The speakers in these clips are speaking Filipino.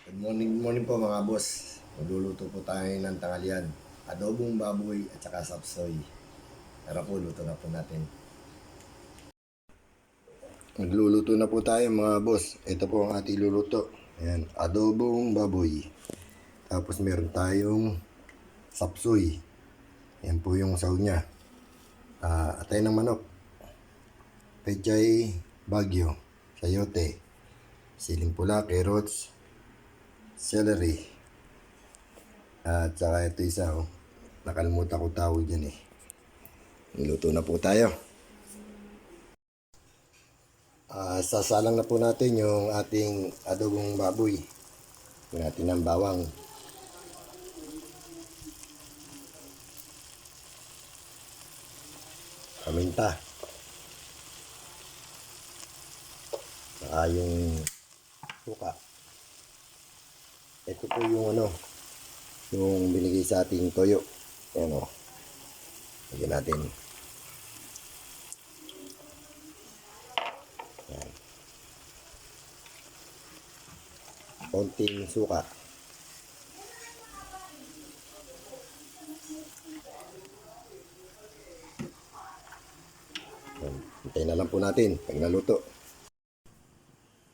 Good morning po mga boss. Magluluto po tayo ng tanghalian. Adobong baboy at saka sapsoy. Tara po, luto na po natin. Nagluluto na po tayo mga boss. Ito po ang ating luluto. Ayan, adobong baboy. Tapos meron tayong sapsoy. Ayan po yung saw niya. Atay ng manok. Pechay bagyo. Sayote. Siling pula, carrots, celery. At saka ito isa, nakalimutan ko tawag dyan eh. Niluto na po tayo. Sasalang na po natin yung ating adobong baboy. Lagyan natin ng bawang. Paminta. Saka yung suka. Ito po yung yung binigay sa ating toyo. Ayan o. Lagyan natin. Ayan. Konting suka. Hintayin na lang po natin pag naluto.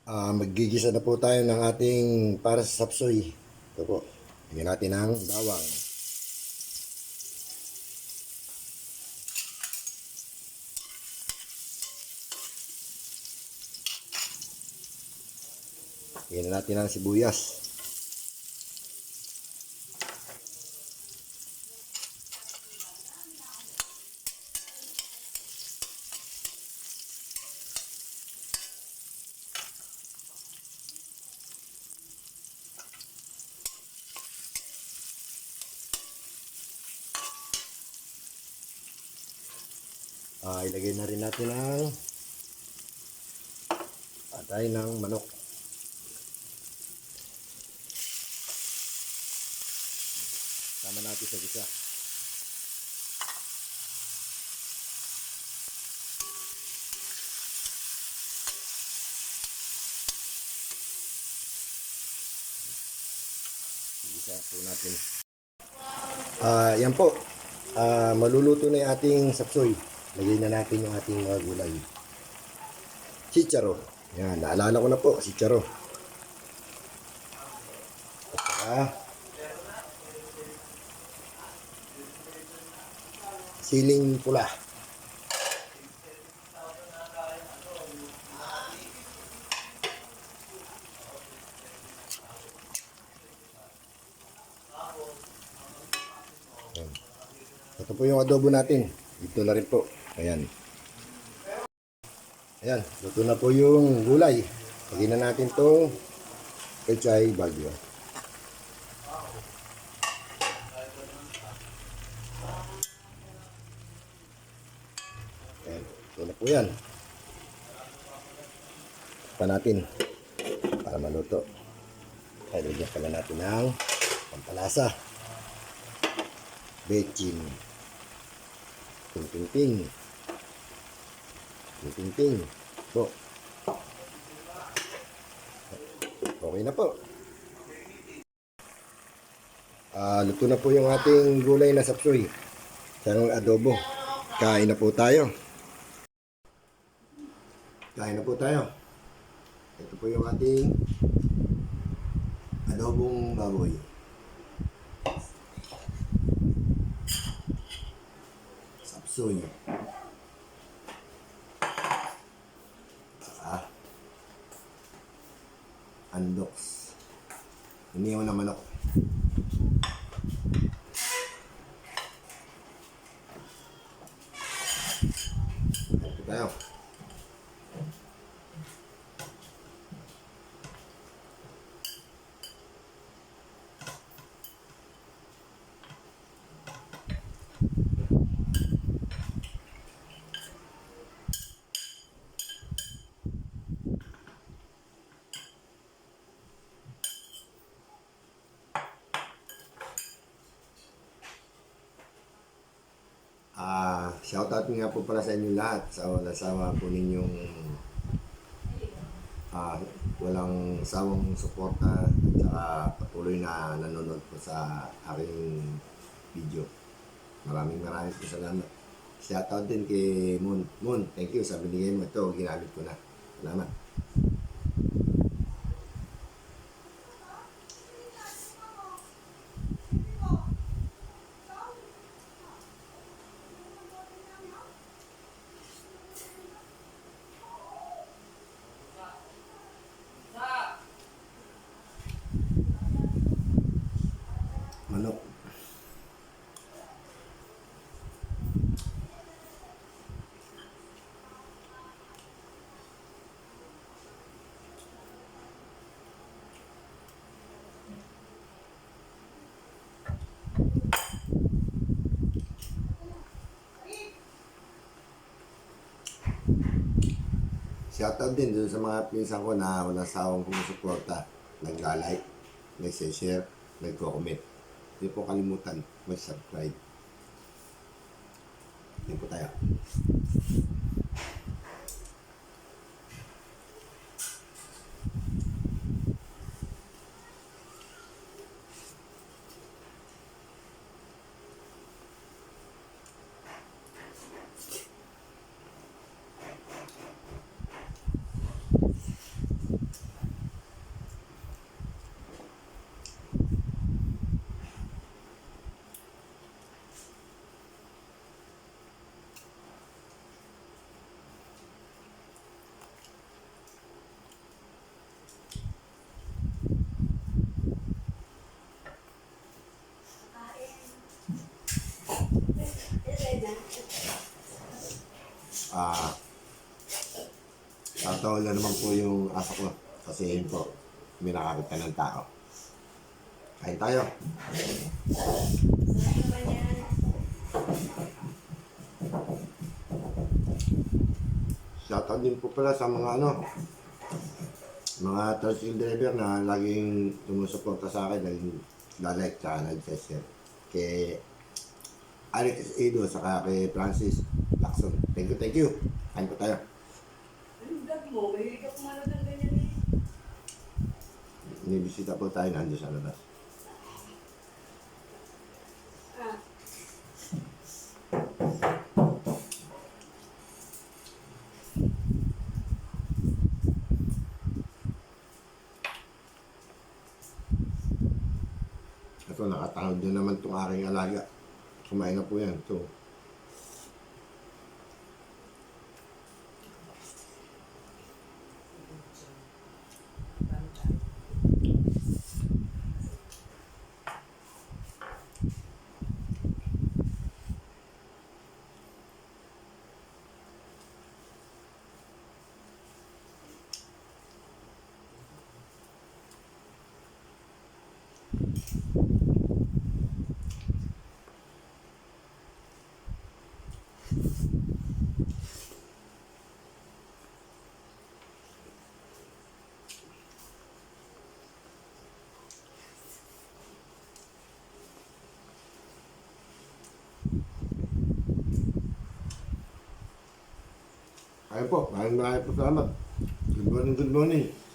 Maggigisa na po tayo ng ating para sa sapsoy. Ito po. Lagyan natin ng bawang. Lagyan natin ng sibuyas. Ilagay na rin natin ang atay ng manok. Sama natin sa gisa. Gisa po natin. Yan po. Maluluto na yung ating sapsoy. Lagay na natin yung ating mga gulay. Chicharo. Yan, naalala ko na po, chicharo. At saka siling pula. Yan. Ito po yung adobo natin. Ito na rin po. Ayan. Ayan, luto na po yung gulay. Lagyan na natin itong pechay bagyo. Ayan, ito na po yan. Pa natin para maluto. Ay, lagyan pala natin ng pampalasa. Bechin. Ting-ting-ting. Ting-ting-ting. Po. Okay na po. Luto na po yung ating gulay na sapsoy. Sarang adobo. Kain na po tayo. Kain na po tayo. Ito po yung ating adobong baboy. Sapsoy. Andoks. Iniwan na manok. Ito tayo. Shoutout nga po pala sa inyo lahat sa nasawa po ninyong walang sawang suporta at saka patuloy na nanonood po sa aking video. Maraming po salamat. Shoutout din kay Moon. Moon, thank you sa binigay mo. Ito, ginamit ko na. Salamat. Manok. Shoutout din dun sa mga pinsan ko na walang sawang sumusuporta. Nagla-like, nag-share, nagko-comment. Hindi po kalimutan mag-subscribe. Yan po tayo. Tatawa na naman po yung aso ko kasi yun po, may nakakita ng tao. Kain tayo. Shoutout din po pala sa mga mga tricycle driver na laging sumusuporta sa akin, laging like at nag-share. Kay Alex Edo saka kay Francis Lacson. Thank you. Kain po tayo. Anong vlog mo? Mahilig ka pumalad ng ganyan eh. Nibisita po tayo nandiyo sa labas. Ah, Ito, nakatawag din naman itong aking alaga. Kumain na po yan. Ito. Ayun po, maraming po salamat. Good morning.